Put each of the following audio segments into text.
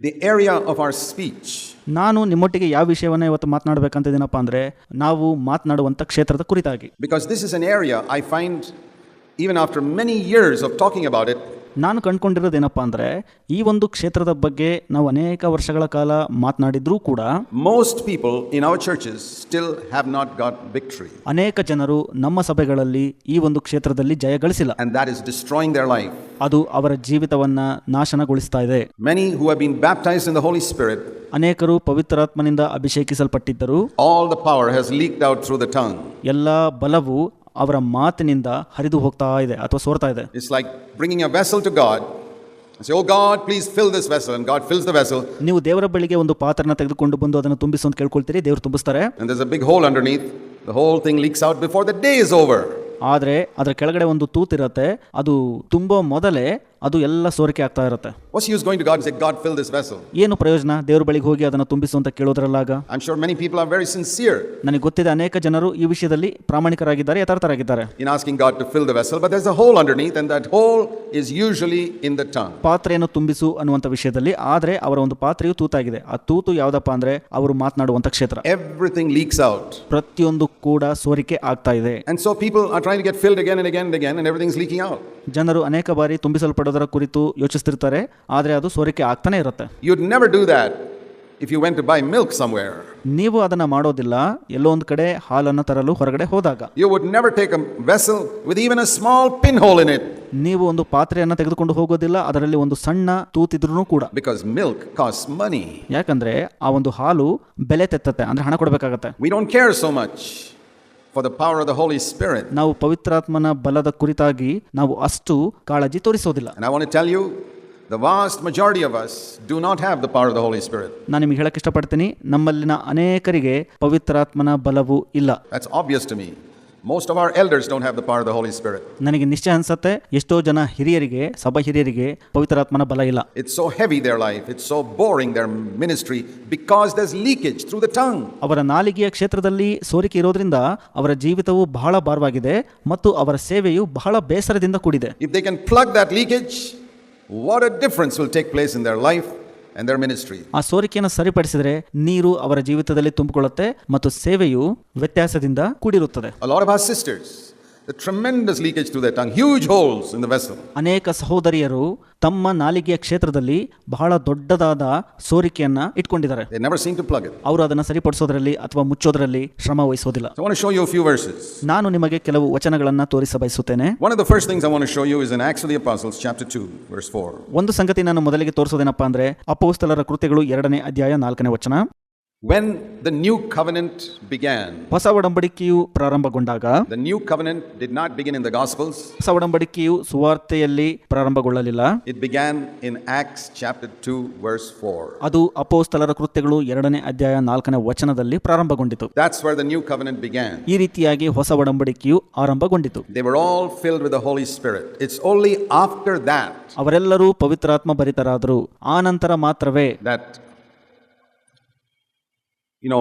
the area of our speech. ನಾನು ನಿಮ್ಮೊಟ್ಟಿಗೆ ಯಾವ ವಿಷಯವನ್ನು ಇವತ್ತು ಮಾತನಾಡಬೇಕಂತಿದ್ದೀನಪ್ಪ ಅಂದರೆ ನಾವು ಮಾತನಾಡುವಂಥ ಕ್ಷೇತ್ರದ ಕುರಿತಾಗಿ. Because this is an area I find even after many years of talking about it, ನಾನು ಕಂಡುಕೊಂಡಿರೋದೇನಪ್ಪ ಅಂದರೆ ಈ ಒಂದು ಕ್ಷೇತ್ರದ ಬಗ್ಗೆ ನಾವು ಅನೇಕ ವರ್ಷಗಳ ಕಾಲ ಮಾತನಾಡಿದ್ರೂ ಕೂಡ most people in our churches still have not got victory. ಅನೇಕ ಜನರು ನಮ್ಮ ಸಭೆಗಳಲ್ಲಿ ಈ ಒಂದು ಕ್ಷೇತ್ರದಲ್ಲಿ ಜಯ ಗಳಿಸಿಲ್ಲ. And that is destroying their life. ಅದು ಅವರ ಜೀವಿತವನ್ನ ನಾಶನಗೊಳಿಸ್ತಾ ಇದೆ. Many who have been baptized in the Holy Spirit, ಅನೇಕರು ಪವಿತ್ರಾತ್ಮನಿಂದ ಅಭಿಷೇಕಿಸಲ್ಪಟ್ಟಿದ್ದರು. all the power has leaked out through the tongue. ಎಲ್ಲ ಬಲವು ಅವರ ಮಾತಿನಿಂದ ಹರಿದು ಹೋಗ್ತಾ ಇದೆ ಅಥವಾ ಸೋರ್ತಾ ಇದೆ. It's like bringing a vessel to God and say, oh God, please fill this vessel, and God fills the vessel. ನೀವು ದೇವರ ಬಳಿಗೆ ಒಂದು ಪಾತ್ರನ ತೆಗೆದುಕೊಂಡು ಬಂದು ಅದನ್ನು ತುಂಬಿಸು ಅಂತ ಕೇಳ್ಕೊಳ್ತೀರಿ, ದೇವರು ತುಂಬಿಸ್ತಾರೆ. And there's a big hole underneath. The whole thing leaks out before the day is over. ಆದರೆ ಅದರ ಕೆಳಗಡೆ ಒಂದು ತೂತಿರುತ್ತೆ, ಅದು ತುಂಬೋ ಮೊದಲೇ ಅದು ಎಲ್ಲ ಸೋರಿಕೆ ಆಗ್ತಾ ಇರುತ್ತೆ. What's the use going to God and say, God, fill this vessel? ಏನು ಪ್ರಯೋಜನ ದೇವರ ಬಳಿಗೆ ಹೋಗಿ ಅದನ್ನು ತುಂಬಿಸು ಅಂತ ಕೇಳೋದ್ರಲ್ಲಾಗ? I'm sure many people are very sincere ನನಗೆ ಗೊತ್ತಿದೆ ಅನೇಕ ಜನರು ಈ ವಿಷಯದಲ್ಲಿ ಪ್ರಾಮಾಣಿಕರಾಗಿದ್ದಾರೆ, ಯಥಾರ್ಥರಾಗಿದ್ದಾರೆ in asking God to fill the vessel, but there's a hole underneath, and that hole is usually in the tongue. ಪಾತ್ರೆಯನ್ನು ತುಂಬಿಸು ಅನ್ನುವಂಥ ವಿಷಯದಲ್ಲಿ, ಆದರೆ ಅವರ ಒಂದು ಪಾತ್ರೆಯು ತೂತಾಗಿದೆ. ಆ ತೂತು ಯಾವುದಪ್ಪ ಅಂದ್ರೆ ಅವರು ಮಾತನಾಡುವಂಥ ಕ್ಷೇತ್ರ. Everything leaks out. ಪ್ರತಿಯೊಂದು ಕೂಡ ಸೋರಿಕೆ ಆಗ್ತಾ ಇದೆ. And so people are trying to get filled again and again and again, and everything's leaking out. ಜನರು ಅನೇಕ ಬಾರಿ ತುಂಬಿಸಲ್ಪಡೋದರ ಕುರಿತು ಯೋಚಿಸ್ತಿರ್ತಾರೆ, ಆದರೆ ಅದು ಸೋರಿಕೆ ಆಗ್ತಾನೆ ಇರುತ್ತೆ. You'd never do that if you went to buy milk somewhere. ನೀವು ಅದನ್ನ ಮಾಡೋದಿಲ್ಲ ಎಲ್ಲೋ ಒಂದು ಕಡೆ ಹಾಲನ್ನು ತರಲು ಹೊರಗಡೆ ಹೋದಾಗ. You would never take a vessel with even a small pinhole in it. ನೀವು ಒಂದು ಪಾತ್ರೆಯನ್ನು ತೆಗೆದುಕೊಂಡು ಹೋಗೋದಿಲ್ಲ ಅದರಲ್ಲಿ ಒಂದು ಸಣ್ಣ ತೂತಿದ್ರೂ ಕೂಡ. Because milk costs money. ಯಾಕಂದ್ರೆ ಆ ಒಂದು ಹಾಲು ಬೆಲೆ ತೆತ್ತತ್ತೆ, ಅಂದ್ರೆ ಹಣ ಕೊಡಬೇಕಾಗತ್ತೆ. We don't care so much for the power of the Holy Spirit. ನಾವು ಪವಿತ್ರಾತ್ಮನ ಬಲದ ಕುರಿತಾಗಿ ನಾವು ಅಷ್ಟು ಕಾಳಜಿ ತೋರಿಸೋದಿಲ್ಲ. And I want to tell you, the vast majority of us do not have the power of the Holy Spirit. ನಾನು ನಿಮಗೆ ಹೇಳಕ್ಕೆ ಇಷ್ಟಪಡ್ತೀನಿ, ನಮ್ಮಲ್ಲಿನ ಅನೇಕರಿಗೆ ಪವಿತ್ರಾತ್ಮನ ಬಲವು ಇಲ್ಲ. That's obvious to me. Most of our elders don't have the power of the Holy Spirit. ನನಗೆ ನಿಶ್ಚಯ ಅನ್ಸುತ್ತೆ ಎಷ್ಟೋ ಜನ ಹಿರಿಯರಿಗೆ, ಸಭಾ ಹಿರಿಯರಿಗೆ ಪವಿತ್ರಾತ್ಮನ ಬಲ ಇಲ್ಲ. It's so heavy their life, it's so boring their ministry because there's leakage through the tongue. ಅವರ ನಾಲಿಗೆಯ ಕ್ಷೇತ್ರದಲ್ಲಿ ಸೋರಿಕೆ ಇರೋದ್ರಿಂದ ಅವರ ಜೀವಿತವು ಬಹಳ ಭಾರವಾಗಿದೆ ಮತ್ತು ಅವರ ಸೇವೆಯು ಬಹಳ ಬೇಸರದಿಂದ ಕೂಡಿದೆ. If they can plug that leakage, what a difference will take place in their life and their ministry. ಆ ಸೋರಿಕೆಯನ್ನು ಸರಿಪಡಿಸಿದರೆ ನೀರು ಅವರ ಜೀವಿತದಲ್ಲಿ ತುಂಬಿಕೊಳ್ಳುತ್ತೆ ಮತ್ತು ಸೇವೆಯು ವ್ಯತ್ಯಾಸದಿಂದ ಕೂಡಿರುತ್ತದೆ. A lot of our sisters, the tremendous leakage through their tongue, huge holes in the vessel. ಅನೇಕ ಸಹೋದರಿಯರು ತಮ್ಮ ನಾಲಿಗೆಯ ಕ್ಷೇತ್ರದಲ್ಲಿ ಬಹಳ ದೊಡ್ಡದಾದ ಸೋರಿಕೆಯನ್ನ ಇಟ್ಕೊಂಡಿದ್ದಾರೆ. They never seem to plug it. ಅವರು ಅದನ್ನು ಸರಿಪಡಿಸೋದ್ರಲ್ಲಿ ಅಥವಾ ಮುಚ್ಚೋದ್ರಲ್ಲಿ ಶ್ರಮ ವಹಿಸೋದಿಲ್ಲ. So I want to show you a few verses. ನಾನು ನಿಮಗೆ ಕೆಲವು ವಚನಗಳನ್ನು ತೋರಿಸ ಬಯಸುತ್ತೇನೆ. One of the first things I want to show you is in Acts of the Apostles chapter 2 verse 4. ಒಂದು ಸಂಗತಿ ನಾನು ಮೊದಲಿಗೆ ತೋರಿಸೋದೇನಪ್ಪ ಅಂದ್ರೆ ಅಪೊಸ್ತಲರ ಕೃತ್ಯಗಳು 2ನೇ ಅಧ್ಯಾಯ 4ನೇ ವಚನ. When the new covenant began, ಹೊಸ ಒಡಂಬಡಿಕೆಯು ಪ್ರಾರಂಭಗೊಂಡಾಗ, the new covenant did not begin in the Gospels. ಹೊಸ ಒಡಂಬಡಿಕೆಯು ಸುವಾರ್ತೆಯಲ್ಲಿ ಪ್ರಾರಂಭಗೊಳ್ಳಲಿಲ್ಲ. It began in Acts chapter 2 verse 4. ಅದು ಅಪೊಸ್ತಲರ ಕೃತ್ಯಗಳು 2ನೇ ಅಧ್ಯಾಯ 4ನೇ ವಚನದಲ್ಲಿ ಪ್ರಾರಂಭಗೊಂಡಿತು. That's where the new covenant began. ಈ ರೀತಿಯಾಗಿ ಹೊಸ ಒಡಂಬಡಿಕೆಯು ಆರಂಭಗೊಂಡಿತು. They were all filled with the Holy Spirit. It's only after that ಅವರೆಲ್ಲರೂ ಪವಿತ್ರಾತ್ಮ ಭರಿತರಾದರು. ಆ ನಂತರ ಮಾತ್ರವೇ that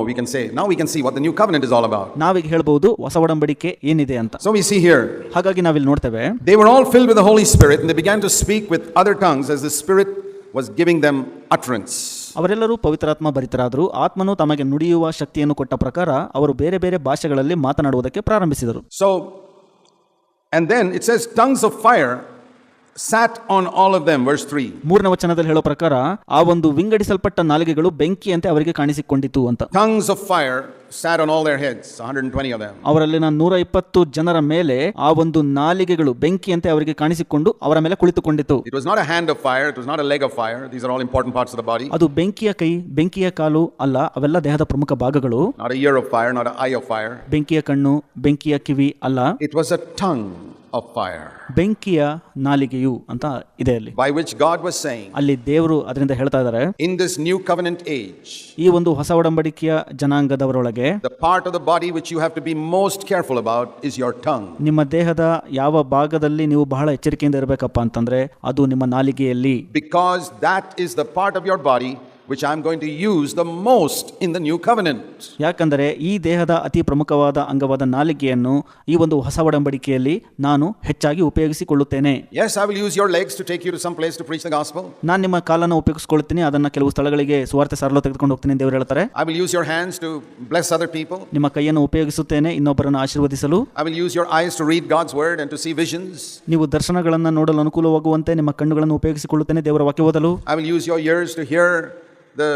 we can say, now we can see what the new covenant is all about. ನಾವೀಗ ಹೇಳ್ಬಹುದು ಹೊಸ ಒಡಂಬಡಿಕೆ ಏನಿದೆ ಅಂತ. So we see here, ಹಾಗಾಗಿ ನಾವಿಲ್ಲಿ ನೋಡ್ತೇವೆ, they were all filled with the Holy Spirit and they began to speak with other tongues as the Spirit was giving them utterance. ಅವರೆಲ್ಲರೂ ಪವಿತ್ರಾತ್ಮ ಭರಿತರಾದರು. ಆತ್ಮನು ತಮಗೆ ನುಡಿಯುವ ಶಕ್ತಿಯನ್ನು ಕೊಟ್ಟ ಪ್ರಕಾರ ಅವರು ಬೇರೆ ಬೇರೆ ಭಾಷೆಗಳಲ್ಲಿ ಮಾತನಾಡುವುದಕ್ಕೆ ಪ್ರಾರಂಭಿಸಿದರು. So, and then it says tongues of fire sat on all of them, verse 3. 3ನೇ ವಚನದಲ್ಲಿ ಹೇಳೋ ಪ್ರಕಾರ ಆ ಒಂದು ವಿಂಗಡಿಸಲ್ಪಟ್ಟ ನಾಲಿಗೆಗಳು ಬೆಂಕಿಯಂತೆ ಅವರಿಗೆ ಕಾಣಿಸಿಕೊಂಡಿತು ಅಂತ. Tongues of fire sat on all their heads, 120 of them. ಅವರಲ್ಲಿನ 120 ಜನರ ಮೇಲೆ ಆ ಒಂದು ನಾಲಿಗೆಗಳು ಬೆಂಕಿಯಂತೆ ಅವರಿಗೆ ಕಾಣಿಸಿಕೊಂಡು ಅವರ ಮೇಲೆ ಕುಳಿತುಕೊಂಡಿತು. It was not a hand of fire, it was not a leg of fire. These are all important parts of the body. ಅದು ಬೆಂಕಿಯ ಕೈ, ಬೆಂಕಿಯ ಕಾಲು ಅಲ್ಲ, ಅವೆಲ್ಲ ದೇಹದ ಪ್ರಮುಖ ಭಾಗಗಳು. Not a ear of fire, not an eye of fire. ಬೆಂಕಿಯ ಕಣ್ಣು, ಬೆಂಕಿಯ ಕಿವಿ ಅಲ್ಲ. It was a tongue of fire. ಬೆಂಕಿಯ ನಾಲಿಗೆಯು ಅಂತ ಇದೆ ಅಲ್ಲಿ. By which God was saying, ಅಲ್ಲಿ ದೇವರು ಅದರಿಂದ ಹೇಳ್ತಾ ಇದ್ದಾರೆ, in this new covenant age, ಈ ಒಂದು ಹೊಸ ಒಡಂಬಡಿಕೆಯ ಜನಾಂಗದವರೊಳಗೆ the part of the body which you have to be most careful about is your tongue. ನಿಮ್ಮ ದೇಹದ ಯಾವ ಭಾಗದಲ್ಲಿ ನೀವು ಬಹಳ ಎಚ್ಚರಿಕೆಯಿಂದ ಇರಬೇಕಪ್ಪ ಅಂತಂದ್ರೆ ಅದು ನಿಮ್ಮ ನಾಲಿಗೆಯಲ್ಲಿ. Because that is the part of your body which I'm going to use the most in the new covenant. ಯಾಕಂದರೆ ಈ ದೇಹದ ಅತಿ ಪ್ರಮುಖವಾದ ಅಂಗವಾದ ನಾಲಿಗೆಯನ್ನು ಈ ಒಂದು ಹೊಸ ಒಡಂಬಡಿಕೆಯಲ್ಲಿ ನಾನು ಹೆಚ್ಚಾಗಿ ಉಪಯೋಗಿಸಿಕೊಳ್ಳುತ್ತೇನೆ. Yes, I will use your legs to take you to some place to preach the gospel. ನಾನು ನಿಮ್ಮ ಕಾಲನ್ನು ಉಪಯೋಗಿಸಿಕೊಳ್ಳುತ್ತೀನಿ, ಅದನ್ನು ಕೆಲವು ಸ್ಥಳಗಳಿಗೆ ಸುವಾರ್ತೆ ಸಾರಲು ತೆಗೆದುಕೊಂಡು ಹೋಗ್ತೀನಿ ದೇವರು ಹೇಳ್ತಾರೆ. I will use your hands to bless other people. ನಿಮ್ಮ ಕೈಯನ್ನು ಉಪಯೋಗಿಸುತ್ತೇನೆ ಇನ್ನೊಬ್ಬರನ್ನು ಆಶೀರ್ವದಿಸಲು. I will use your eyes to read God's word and to see visions. ನೀವು ದರ್ಶನಗಳನ್ನು ನೋಡಲು ಅನುಕೂಲವಾಗುವಂತೆ ನಿಮ್ಮ ಕಣ್ಣುಗಳನ್ನು ಉಪಯೋಗಿಸಿಕೊಳ್ಳುತ್ತೇನೆ ದೇವರ ವಾಕ್ಯ ಓದಲು. I will use your ears to hear the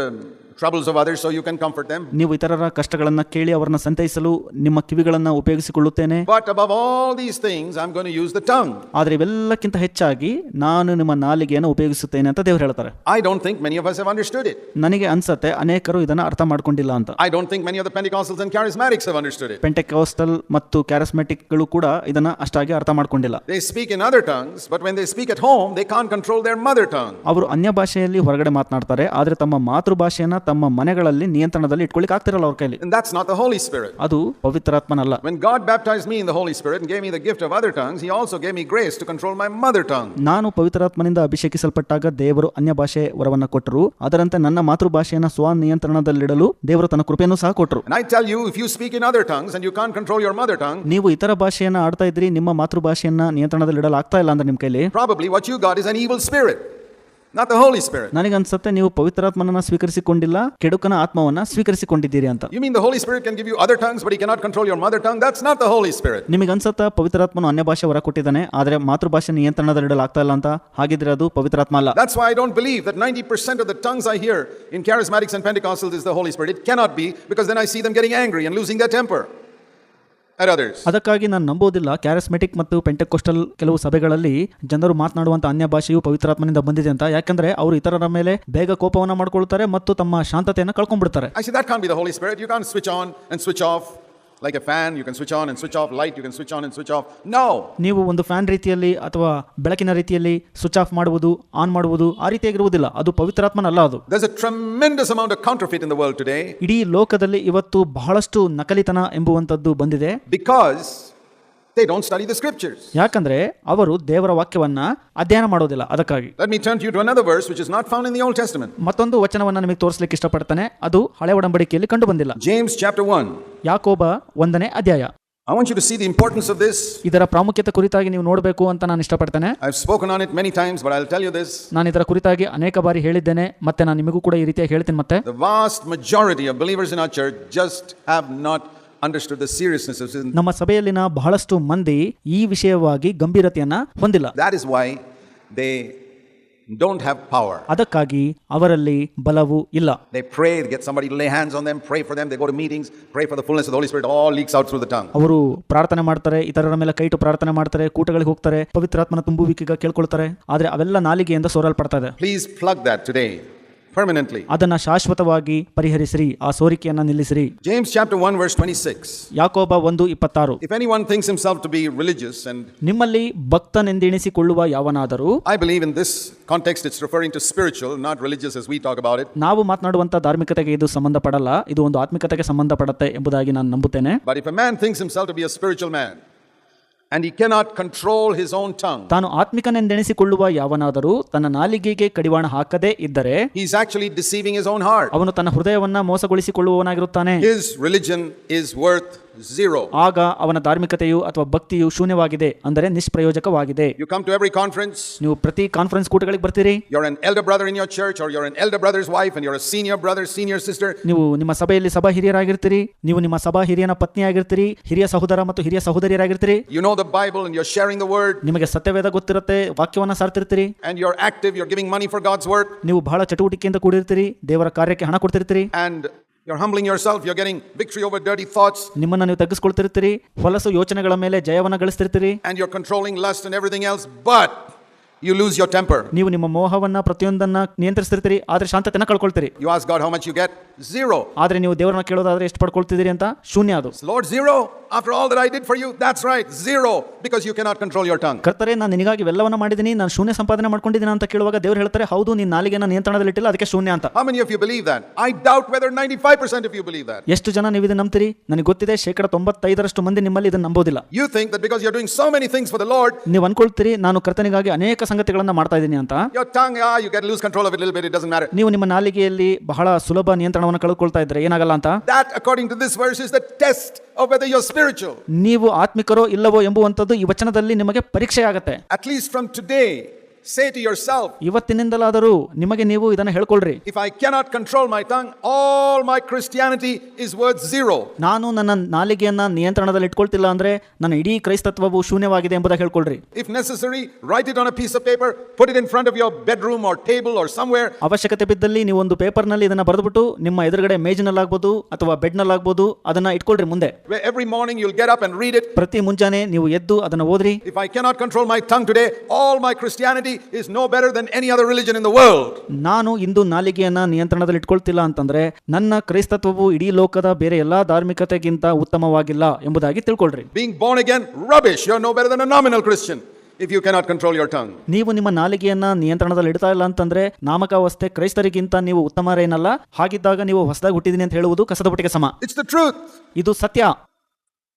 troubles of others so you can comfort them. ನೀವು ಇತರರ ಕಷ್ಟಗಳನ್ನು ಕೇಳಿ ಅವರನ್ನು ಸಂತೈಸಲು ನಿಮ್ಮ ಕಿವಿಗಳನ್ನು ಉಪಯೋಗಿಸಿಕೊಳ್ಳುತ್ತೇನೆ. But above all these things, I'm going to use the tongue. ಆದರೆ ಇವೆಲ್ಲಕ್ಕಿಂತ ಹೆಚ್ಚಾಗಿ ನಾನು ನಿಮ್ಮ ನಾಲಿಗೆಯನ್ನು ಉಪಯೋಗಿಸುತ್ತೇನೆ ಅಂತ ದೇವರು ಹೇಳ್ತಾರೆ. I don't think many of us have understood it. ನನಗೆ ಅನ್ಸತ್ತೆ ಅನೇಕರು ಇದನ್ನು ಅರ್ಥ ಮಾಡ್ಕೊಂಡಿಲ್ಲ ಅಂತ. I don't think many of the Pentecostals and Charismatics have understood it. ಪೆಂಟೆಕಾಸ್ಟಲ್ ಮತ್ತು ಕ್ಯಾರಿಸ್ಮ್ಯಾಟಿಕ್ಗಳು ಕೂಡ ಇದನ್ನು ಅಷ್ಟಾಗಿ ಅರ್ಥ ಮಾಡ್ಕೊಂಡಿಲ್ಲ. They speak in other tongues, but when they speak at home, they can't control their mother tongue. ಅವರು ಅನ್ಯ ಭಾಷೆಯಲ್ಲಿ ಹೊರಗಡೆ ಮಾತನಾಡ್ತಾರೆ, ಆದರೆ ತಮ್ಮ ಮಾತೃಭಾಷೆಯನ್ನು ತಮ್ಮ ಮನೆಗಳಲ್ಲಿ ನಿಯಂತ್ರಣದಲ್ಲಿ ಇಟ್ಕೊಳ್ಳಿಕ್ಕೆ ಆಗ್ತಿರಲ್ಲ ಅವ್ರ ಕೈಲಿ. And that's not the Holy Spirit. ಅದು ಪವಿತ್ರಾತ್ಮನಲ್ಲ. When God baptized me in the Holy Spirit and gave me the gift of other tongues, He also gave me grace to control my mother tongue. ನಾನು ಪವಿತ್ರಾತ್ಮನಿಂದ ಅಭಿಷೇಕಿಸಲ್ಪಟ್ಟಾಗ ದೇವರು ಅನ್ಯ ಭಾಷೆ ವರವನ್ನು ಕೊಟ್ಟರು, ಅದರಂತೆ ನನ್ನ ಮಾತೃಭಾಷೆಯನ್ನು ಸ್ವನಿಯಂತ್ರಣದಲ್ಲಿಡಲು ದೇವರು ತನ್ನ ಕೃಪೆಯನ್ನು ಸಹ ಕೊಟ್ಟರು. And I tell you, if you speak in other tongues and you can't control your mother tongue, ನೀವು ಇತರ ಭಾಷೆಯನ್ನು ಆಡ್ತಾ ಇದ್ರಿ, ನಿಮ್ಮ ಮಾತೃಭಾಷೆಯನ್ನ ನಿಯಂತ್ರಣದಲ್ಲಿಡಲು ಆಗ್ತಾ ಇಲ್ಲ ಅಂದ್ರೆ ನಿಮ್ಮ ಕೈಲಿ, probably what you got is an evil spirit, not the Holy Spirit. ನನಗನ್ಸುತ್ತೆ ನೀವು ಪವಿತ್ರಾತ್ಮನನ್ನ ಸ್ವೀಕರಿಸಿಕೊಂಡಿಲ್ಲ, ಕೆಡುಕನ ಆತ್ಮವನ್ನ ಸ್ವೀಕರಿಸಿಕೊಂಡಿದ್ದೀರಿ ಅಂತ. You mean the Holy Spirit can give you other tongues but he cannot control your mother tongue? That's not the Holy Spirit. ನಿಮಗೆ ಅನ್ಸುತ್ತಾ ಪವಿತ್ರಾತ್ಮನು ಅನ್ಯ ಭಾಷೆ ವರ ಕೊಟ್ಟಿದ್ದಾನೆ, ಆದರೆ ಮಾತೃಭಾಷೆ ನಿಯಂತ್ರಣದಲ್ಲಿಡಲು ಆಗ್ತಾ ಇಲ್ಲ ಅಂತ? ಹಾಗಿದ್ರೆ ಅದು ಪವಿತ್ರಾತ್ಮ ಅಲ್ಲ. That's why I don't believe that 90% of the tongues I hear in Charismatics and Pentecostals is the Holy Spirit. It cannot be, because then I see them getting angry and losing their temper at others. ಅದಕ್ಕಾಗಿ ನಾನು ನಂಬೋದಿಲ್ಲ ಕ್ಯಾರಿಸ್ಮೆಟಿಕ್ ಮತ್ತು ಪೆಂಟೆಕೋಸ್ಟಲ್ ಕೆಲವು ಸಭೆಗಳಲ್ಲಿ ಜನರು ಮಾತನಾಡುವಂತ ಅನ್ಯ ಭಾಷೆಯು ಪವಿತ್ರಾತ್ಮನಿಂದ ಬಂದಿದೆ ಅಂತ. ಯಾಕಂದ್ರೆ ಅವರು ಇತರರ ಮೇಲೆ ಬೇಗ ಕೋಪವನ್ನ ಮಾಡ್ಕೊಳ್ತಾರೆ ಮತ್ತು ತಮ್ಮ ಶಾಂತತೆಯನ್ನು ಕಳ್ಕೊಂಡ್ಬಿಡ್ತಾರೆ. I say that can't be the Holy Spirit. You can't switch on and switch off like a fan. You can switch on and switch off light. You can switch on and switch off. No. ನೀವು ಒಂದು fan ರೀತಿಯಲ್ಲಿ ಅಥವಾ ಬೆಳಕಿನ ರೀತಿಯಲ್ಲಿ switch off ಮಾಡುವುದು, on ಮಾಡುವುದು ಆ ರೀತಿಯಾಗಿರುವುದಿಲ್ಲ. ಅದು ಪವಿತ್ರಾತ್ಮನಲ್ಲ. ಅದು There's a tremendous amount of counterfeit in the world today. ಇಡೀ ಲೋಕದಲ್ಲಿ ಇವತ್ತು ಬಹಳಷ್ಟು ನಕಲಿತನ ಎಂಬುವಂತದ್ದು ಬಂದಿದೆ. Because they don't study the scriptures. ಯಾಕಂದ್ರೆ ಅವರು ದೇವರ ವಾಕ್ಯವನ್ನ ಅಧ್ಯಯನ ಮಾಡೋದಿಲ್ಲ. ಅದಕ್ಕಾಗಿ Let me turn to you to another verse which is not found in the Old Testament. ಮತ್ತೊಂದು ವಚನವನ್ನ ನಿಮಗೆ ತೋರಿಸಲಿಕ್ಕೆ ಇಷ್ಟಪಡ್ತಾನೆ, ಅದು ಹಳೆ ಒಡಂಬಡಿಕೆಯಲ್ಲಿ ಕಂಡು ಬಂದಿಲ್ಲ. James chapter 1. ಯಾಕೋಬ 1ನೇ ಅಧ್ಯಾಯ. I want you to see the importance of this. ಇದರ ಪ್ರಾಮುಖ್ಯತೆ ಕುರಿತಾಗಿ ನೀವು ನೋಡಬೇಕು ಅಂತ ನಾನು ಇಷ್ಟಪಡ್ತೇನೆ. I've spoken on it many times, but I'll tell you this. ನಾನು ಇದರ ಕುರಿತಾಗಿ ಅನೇಕ ಬಾರಿ ಹೇಳಿದ್ದೇನೆ, ಮತ್ತೆ ನಾನು ನಿಮಗೂ ಕೂಡ ಈ ರೀತಿಯಾಗಿ ಹೇಳ್ತೀನಿ. ಮತ್ತೆ The vast majority of believers in our church just have not understood the seriousness of sin. ನಮ್ಮ ಸಭೆಯಲ್ಲಿನ ಬಹಳಷ್ಟು ಮಂದಿ ಈ ವಿಷಯವಾಗಿ ಗಂಭೀರತೆಯನ್ನ ಹೊಂದಿಲ್ಲ. That is why they don't have power. ಅದಕ್ಕಾಗಿ ಅವರಲ್ಲಿ ಬಲವು ಇಲ್ಲ. They pray, they get somebody to lay hands on them, pray for them, they go to meetings, pray for the fullness of the Holy Spirit, all leaks out through the tongue. ಅವರು ಪ್ರಾರ್ಥನೆ ಮಾಡ್ತಾರೆ, ಇತರರ ಮೇಲೆ kite ಪ್ರಾರ್ಥನೆ ಮಾಡ್ತಾರೆ, ಕೂಟಗಳಿಗೆ ಹೋಗ್ತಾರೆ, ಪವಿತ್ರಾತ್ಮನ ತುಂಬುವಿಕೆಗೆ ಕೇಳ್ಕೊಳ್ತಾರೆ, ಆದ್ರೆ ಅವೆಲ್ಲ ನಾಲಿಗೆಯಿಂದ ಸೋರಲ್ಪಡ್ತಾ ಇದೆ. Please plug that today permanently. ಅದನ್ನ ಶಾಶ್ವತವಾಗಿ ಪರಿಹರಿಸಿರಿ, ಆ ಸೋರಿಕೆಯನ್ನ ನಿಲ್ಲಿಸಿರಿ. James chapter 1 verse 26. ಯಾಕೋಬ 1:26. If anyone thinks himself to be religious and ನಿಮ್ಮಲ್ಲಿ ಭಕ್ತನೆಂದೆಣಿಸಿಕೊಳ್ಳುವ ಯಾವನಾದರೂ, I believe in this context it's referring to spiritual, not religious as we talk about it. ನಾವು ಮಾತನಾಡುವಂತ ಧಾರ್ಮಿಕತೆಗೆ ಇದು ಸಂಬಂಧಪಡಲ್ಲ, ಇದು ಒಂದು ಆತ್ಮಿಕತೆಗೆ ಸಂಬಂಧಪಡುತ್ತೆ ಎಂಬುದಾಗಿ ನಾನು ನಂಬುತ್ತೇನೆ. But if a man thinks himself to be a spiritual man and he cannot control his own tongue, ತಾನು ಆತ್ಮಿಕನೆಂದೆಣಿಸಿಕೊಳ್ಳುವ ಯಾವನಾದರೂ ತನ್ನ ನಾಲಿಗೆಗೆ ಕಡಿವಾಣ ಹಾಕದೇ ಇದ್ದರೆ he's actually deceiving his own heart. ಅವನು ತನ್ನ ಹೃದಯವನ್ನ ಮೋಸಗೊಳಿಸಿಕೊಳ್ಳುವವನಾಗಿರುತ್ತಾನೆ. His religion is worth zero. ಆಗ ಅವನ ಧಾರ್ಮಿಕತೆಯು ಅಥವಾ ಭಕ್ತಿಯು ಶೂನ್ಯವಾಗಿದೆ, ಅಂದರೆ ನಿಷ್ಪ್ರಯೋಜಕವಾಗಿದೆ. You come to every conference, ನೀವು ಪ್ರತಿ ಕಾನ್ಫರೆನ್ಸ್ ಕೂಟಗಳಿಗೆ ಬರ್ತೀರಿ, you're an elder brother in your church or you're an elder brother's wife and you're a senior brother, senior sister. ನೀವು ನಿಮ್ಮ ಸಭೆಯಲ್ಲಿ ಸಭಾ ಹಿರಿಯರಾಗಿರ್ತೀರಿ, ನೀವು ನಿಮ್ಮ ಸಭಾ ಹಿರಿಯನ ಪತ್ನಿಯಾಗಿರ್ತೀರಿ, ಹಿರಿಯ ಸಹೋದರ ಮತ್ತು ಹಿರಿಯ ಸಹೋದರಿಯರಾಗಿರ್ತೀರಿ. You know the Bible and you're sharing the word. ನಿಮಗೆ ಸತ್ಯವೇದ ಗೊತ್ತಿರುತ್ತೆ, ವಾಕ್ಯವನ್ನ ಸಾರ್ತಿರ್ತೀರಿ. And you're active, you're giving money for God's work. ನೀವು ಬಹಳ ಚಟುವಟಿಕೆಯಿಂದ ಕೂಡಿರ್ತೀರಿ, ದೇವರ ಕಾರ್ಯಕ್ಕೆ ಹಣ ಕೊಡ್ತಿರ್ತೀರಿ. And you're humbling yourself, you're getting victory over dirty thoughts. ನಿಮ್ಮನ್ನ ನೀವು ತಗ್ಗಿಸ್ಕೊಳ್ತಿರ್ತೀರಿ, ಹೊಲಸು ಯೋಚನೆಗಳ ಮೇಲೆ ಜಯವನ್ನ ಗಳಿಸ್ತಿರ್ತೀರಿ. And you're controlling lust and everything else, but you lose your temper. ನೀವು ನಿಮ್ಮ ಮೋಹವನ್ನ ಪ್ರತಿಯೊಂದನ್ನ ನಿಯಂತ್ರಿಸ್ತಿರ್ತೀರಿ, ಆದ್ರೆ ಶಾಂತತೆನ ಕಳ್ಕೊಳ್ತೀರಿ. You ask God how much you get? Zero. ಆದ್ರೆ ನೀವು ದೇವರನ್ನ ಕೇಳೋದಾದ್ರೆ ಎಷ್ಟು ಪಡ್ಕೊಳ್ತಿದ್ದೀರಿ ಅಂತ? ಶೂನ್ಯ. ಅದು Lord, zero. after all that I did for you, that's right, zero, because you cannot control your tongue. ಕರ್ತರೆ, ನಾನು ನಿನಗಾಗಿ ಇವೆಲ್ಲವನ್ನ ಮಾಡಿದ್ದೀನಿ, ನಾನು ಶೂನ್ಯ ಸಂಪಾದನೆ ಮಾಡ್ಕೊಂಡಿದ್ದೀನಿ ಅಂತ ಕೇಳುವಾಗ ದೇವರು ಹೇಳ್ತಾರೆ, ಹೌದು, ನಿನ್ನ ನಾಲಿಗೆನ ನಿಯಂತ್ರಣದಲ್ಲಿಟ್ಟಿಲ್ಲ, ಅದಕ್ಕೆ ಶೂನ್ಯ ಅಂತ. How many of you believe that? I doubt whether 95% of you believe that. ಎಷ್ಟು ಜನ ನೀವು ಇದನ್ನ ನಂಬ್ತೀರಿ? ನನಗೆ ಗೊತ್ತಿದೆ 95% ಮಂದಿ ನಿಮ್ಮಲ್ಲಿ ಇದನ್ನ ನಂಬೋದಿಲ್ಲ. You think that because you're doing so many things for the Lord, ನೀವು ಅನ್ಕೊಳ್ತೀರಿ ನಾನು ಕರ್ತನಿಗಾಗಿ ಅನೇಕ ಸಂಗತಿಗಳನ್ನ ಮಾಡ್ತಾ ಇದ್ದೀನಿ ಅಂತ. your tongue, you can lose control of it a little bit, it doesn't matter. ನೀವು ನಿಮ್ಮ ನಾಲಿಗೆಯಲ್ಲಿ ಬಹಳ ಸುಲಭ ನಿಯಂತ್ರಣವನ್ನು ಕಳ್ಕೊಳ್ತಾ ಇದ್ರೆ ಏನಾಗಲ್ಲ ಅಂತ. That, according to this verse, is the test of whether you're spiritual. ನೀವು ಆತ್ಮಿಕರೋ ಇಲ್ಲವೋ ಎಂಬುವಂಥದ್ದು ಈ ವಚನದಲ್ಲಿ ನಿಮಗೆ ಪರೀಕ್ಷೆ ಆಗತ್ತೆ. At least from today, say to yourself, ಇವತ್ತಿನಿಂದಲಾದರೂ ನಿಮಗೆ ನೀವು ಇದನ್ನ ಹೇಳ್ಕೊಳ್ರಿ, if I cannot control my tongue, all my Christianity is worth zero. ನಾನು ನನ್ನ ನಾಲಿಗೆಯನ್ನ ನಿಯಂತ್ರಣದಲ್ಲಿ ಇಟ್ಕೊಳ್ತಿಲ್ಲ ಅಂದ್ರೆ ನನ್ನ ಇಡೀ ಕ್ರೈಸ್ತತ್ವವು ಶೂನ್ಯವಾಗಿದೆ ಎಂಬುದಾಗಿ ಹೇಳ್ಕೊಳ್ರಿ. If necessary, write it on a piece of paper, put it in front of your bedroom or table or somewhere. ಅವಶ್ಯಕತೆ ಬಿದ್ದಲ್ಲಿ ನೀವು ಒಂದು ಪೇಪರ್ನಲ್ಲಿ ಇದನ್ನ ಬರೆದುಬಿಟ್ಟು ನಿಮ್ಮ ಎದುರುಗಡೆ ಮೇಜಿನಲ್ಲಾಗ್ಬೋದು ಅಥವಾ ಬೆಡ್ನಲ್ಲಾಗ್ಬೋದು ಅದನ್ನ ಇಟ್ಕೊಳ್ರಿ ಮುಂದೆ. Where every morning you'll get up and read it. ಪ್ರತಿ ಮುಂಜಾನೆ ನೀವು ಎದ್ದು ಅದನ್ನ ಓದ್ರಿ. If I cannot control my tongue today, all my Christianity is no better than any other religion in the world. ನಾನು ಇಂದು ನಾಲಿಗೆಯನ್ನ ನಿಯಂತ್ರಣದಲ್ಲಿ ಇಟ್ಕೊಳ್ತಿಲ್ಲ ಅಂತಂದ್ರೆ ನನ್ನ ಕ್ರೈಸ್ತತ್ವವು ಇಡೀ ಲೋಕದ ಬೇರೆ ಎಲ್ಲಾ ಧಾರ್ಮಿಕತೆಗಿಂತ ಉತ್ತಮವಾಗಿಲ್ಲ ಎಂಬುದಾಗಿ ತಿಳ್ಕೊಳ್ರಿ. Being born again, rubbish. You're no better than a nominal Christian if you cannot control your tongue. ನೀವು ನಿಮ್ಮ ನಾಲಿಗೆಯನ್ನ ನಿಯಂತ್ರಣದಲ್ಲಿ ಇಡ್ತಾ ಇಲ್ಲ ಅಂತಂದ್ರೆ ನಾಮಕಾವಸ್ಥೆ ಕ್ರೈಸ್ತರಿಗಿಂತ ನೀವು ಉತ್ತಮರೇನಲ್ಲ. ಹಾಗಿದ್ದಾಗ ನೀವು ಹೊಸದಾಗಿ ಹುಟ್ಟಿದೀನಿ ಅಂತ ಹೇಳುವುದು ಕಸದ ಬುಟ್ಟಿಗೆ ಸಮ. It's the truth. ಇದು ಸತ್ಯ.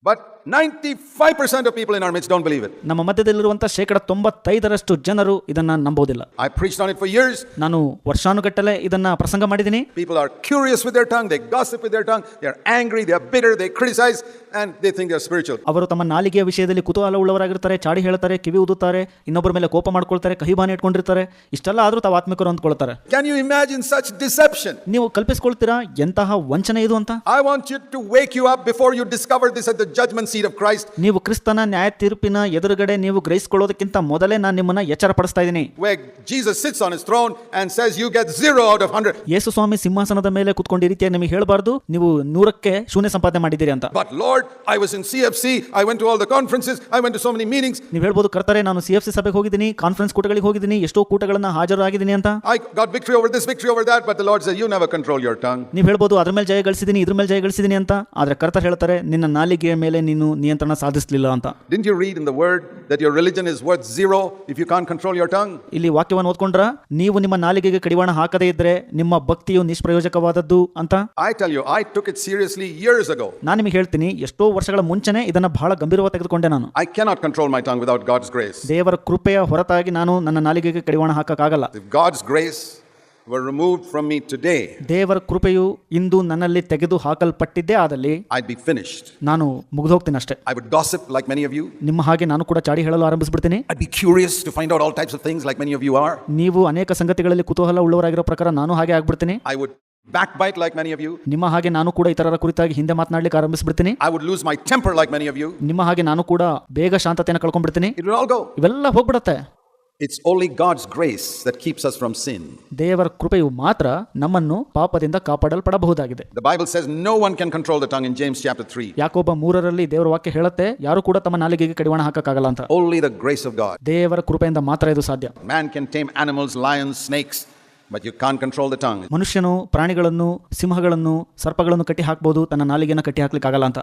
But 95% of people in our midst don't believe it. ನಮ್ಮ ಮಧ್ಯದಲ್ಲಿರುವಂತ 95% ಜನರು ಇದನ್ನ ನಂಬೋದಿಲ್ಲ. I preached on it for years. ನಾನು ವರ್ಷಾನುಗಟ್ಟಲೆ ಇದನ್ನ ಪ್ರಸಂಗ ಮಾಡಿದ್ದೀನಿ. People are curious with their tongue, they gossip with their tongue, they are angry, they are bitter, they criticize and they think they are spiritual. ಅವರು ತಮ್ಮ ನಾಲಿಗೆಯ ವಿಷಯದಲ್ಲಿ ಕುತೂಹಲ ಉಳ್ಳವರಾಗಿರ್ತಾರೆ, ಚಾಡಿ ಹೇಳ್ತಾರೆ, ಕಿವಿ ಊದುತ್ತಾರೆ, ಇನ್ನೊಬ್ಬರ ಮೇಲೆ ಕೋಪ ಮಾಡ್ಕೊಳ್ತಾರೆ, ಕಹಿಬಾನಿ ಇಟ್ಕೊಂಡಿರ್ತಾರೆ. ಇಷ್ಟೆಲ್ಲ ಆದ್ರೂ ತಾವು ಆತ್ಮಿಕರು ಅಂದ್ಕೊಳ್ತಾರೆ. Can you imagine such deception? ನೀವು ಕಲ್ಪಿಸ್ಕೊಳ್ತೀರಾ ಎಂತಹ ವಂಚನೆ ಇದು ಅಂತ? I want you to wake you up before you discover this at the judgment seat of Christ. ನೀವು ಕ್ರಿಸ್ತನ ನ್ಯಾಯ ತೀರ್ಪಿನ ಎದುರುಗಡೆ ನೀವು ಗ್ರಹಿಸಿಕೊಳ್ಳೋದಕ್ಕಿಂತ ಮೊದಲೇ ನಾನು ನಿಮ್ಮನ್ನ ಎಚ್ಚರಪಡಿಸ್ತಾ ಇದ್ದೀನಿ. Where Jesus sits on his throne and says you get 0 out of 100. ಯೇಸು ಸ್ವಾಮಿ ಸಿಂಹಾಸನದ ಮೇಲೆ ಕೂತ್ಕೊಂಡು ಈ ರೀತಿಯಾಗಿ ನಿಮಗೆ ಹೇಳಬಾರ್ದು ನೀವು 100ಕ್ಕೆ ಶೂನ್ಯ ಸಂಪಾದನೆ ಮಾಡಿದ್ದೀರಿ ಅಂತ. But Lord, I was in CFC, I went to all the conferences, I went to so many meetings. ನೀವು ಹೇಳ್ಬೋದು, ಕರ್ತರೆ, ನಾನು CFC ಸಭೆಗೆ ಹೋಗಿದ್ದೀನಿ, ಕಾನ್ಫರೆನ್ಸ್ ಕೂಟಗಳಿಗೆ ಹೋಗಿದ್ದೀನಿ, ಎಷ್ಟೋ ಕೂಟಗಳನ್ನ ಹಾಜರಾಗಿದ್ದೀನಿ ಅಂತ. I got victory over this, victory over that, but the Lord says you never control your tongue. ನೀವು ಹೇಳ್ಬೋದು, ಅದ್ರ ಮೇಲೆ ಜಯ ಗಳಿಸಿದ್ದೀನಿ, ಇದ್ರ ಮೇಲೆ ಜಯ ಗಳಿಸಿದ್ದೀನಿ ಅಂತ. ಆದ್ರೆ ಕರ್ತರು ಹೇಳ್ತಾರೆ, ನಿನ್ನ ನಾಲಿಗೆಯ ಮೇಲೆ ನೀನು ನಿಯಂತ್ರಣ ಸಾಧಿಸಲಿಲ್ಲ ಅಂತ. Didn't you read in the word that your religion is worth 0 if you can't control your tongue? ಇಲ್ಲಿ ವಾಕ್ಯವನ್ನು ಓದ್ಕೊಂಡ್ರ, ನೀವು ನಿಮ್ಮ ನಾಲಿಗೆಗೆ ಕಡಿವಾಣ ಹಾಕದೇ ಇದ್ರೆ ನಿಮ್ಮ ಭಕ್ತಿಯು ನಿಷ್ಪ್ರಯೋಜಕವಾದದ್ದು ಅಂತ. I tell you, I took it seriously years ago. ನಾನು ನಿಮಗೆ ಹೇಳ್ತೀನಿ, ಎಷ್ಟೋ ವರ್ಷಗಳ ಮುಂಚೆನೆ ಇದನ್ನ ಬಹಳ ಗಂಭೀರವಾಗಿ ತೆಗೆದುಕೊಂಡೆ ನಾನು. I cannot control my tongue without God's grace. ದೇವರ ಕೃಪೆಯ ಹೊರತಾಗಿ ನಾನು ನನ್ನ ನಾಲಿಗೆಗೆ ಕಡಿವಾಣ ಹಾಕಕ್ಕಾಗಲ್ಲ. If God's grace were removed from me today, ದೇವರ ಕೃಪೆಯು ಇಂದು ನನ್ನಲ್ಲಿ ತೆಗೆದು ಹಾಕಲ್ಪಟ್ಟಿದ್ದೇ ಆದಲ್ಲಿ I'd be finished. ನಾನು ಮುಗಿದು ಹೋಗ್ತೀನಿ ಅಷ್ಟೇ. I would gossip like many of you. ನಿಮ್ಮ ಹಾಗೆ ನಾನು ಕೂಡ ಚಾಡಿ ಹೇಳಲು ಆರಂಭಿಸ್ಬಿಡ್ತೀನಿ. I'd be curious to find out all types of things like many of you are. ನೀವು ಅನೇಕ ಸಂಗತಿಗಳಲ್ಲಿ ಕುತೂಹಲ ಉಳ್ಳವರಾಗಿರೋ ಪ್ರಕಾರ ನಾನು ಹಾಗೆ ಆಗ್ಬಿಡ್ತೀನಿ. I would backbite like many of you. ನಿಮ್ಮ ಹಾಗೆ ನಾನು ಕೂಡ ಇತರರ ಕುರಿತಾಗಿ ಹಿಂದೆ ಮಾತನಾಡ್ಲಿಕ್ಕೆ ಆರಂಭಿಸ್ಬಿಡ್ತೀನಿ. I would lose my temper like many of you. ನಿಮ್ಮ ಹಾಗೆ ನಾನು ಕೂಡ ಬೇಗ ಶಾಂತತೆಯನ್ನು ಕಳ್ಕೊಂಡ್ಬಿಡ್ತೀನಿ. It will all go. ಇವೆಲ್ಲ ಹೋಗ್ಬಿಡತ್ತೆ. It's only God's grace that keeps us from sin. ದೇವರ ಕೃಪೆಯು ಮಾತ್ರ ನಮ್ಮನ್ನು ಪಾಪದಿಂದ ಕಾಪಾಡಲ್ಪಡಬಹುದಾಗಿದೆ. The Bible says no one can control the tongue in James chapter 3. ಯಾಕೋಬ 3ರಲ್ಲಿ ದೇವರ ವಾಕ್ಯ ಹೇಳುತ್ತೆ, ಯಾರು ಕೂಡ ತಮ್ಮ ನಾಲಿಗೆಗೆ ಕಡಿವಾಣ ಹಾಕಕ್ಕಾಗಲ್ಲ ಅಂತ. Only the grace of God. ದೇವರ ಕೃಪೆಯಿಂದ ಮಾತ್ರ ಇದು ಸಾಧ್ಯ. Man can tame animals, lions, snakes, but you can't control the tongue. ಮನುಷ್ಯನು ಪ್ರಾಣಿಗಳನ್ನು, ಸಿಂಹಗಳನ್ನು, ಸರ್ಪಗಳನ್ನು ಕಟ್ಟಿ ಹಾಕಬಹುದು, ತನ್ನ ನಾಲಿಗೆಯನ್ನು ಕಟ್ಟಿ ಹಾಕ್ಲಿಕ್ಕಾಗಲ್ಲ ಅಂತ.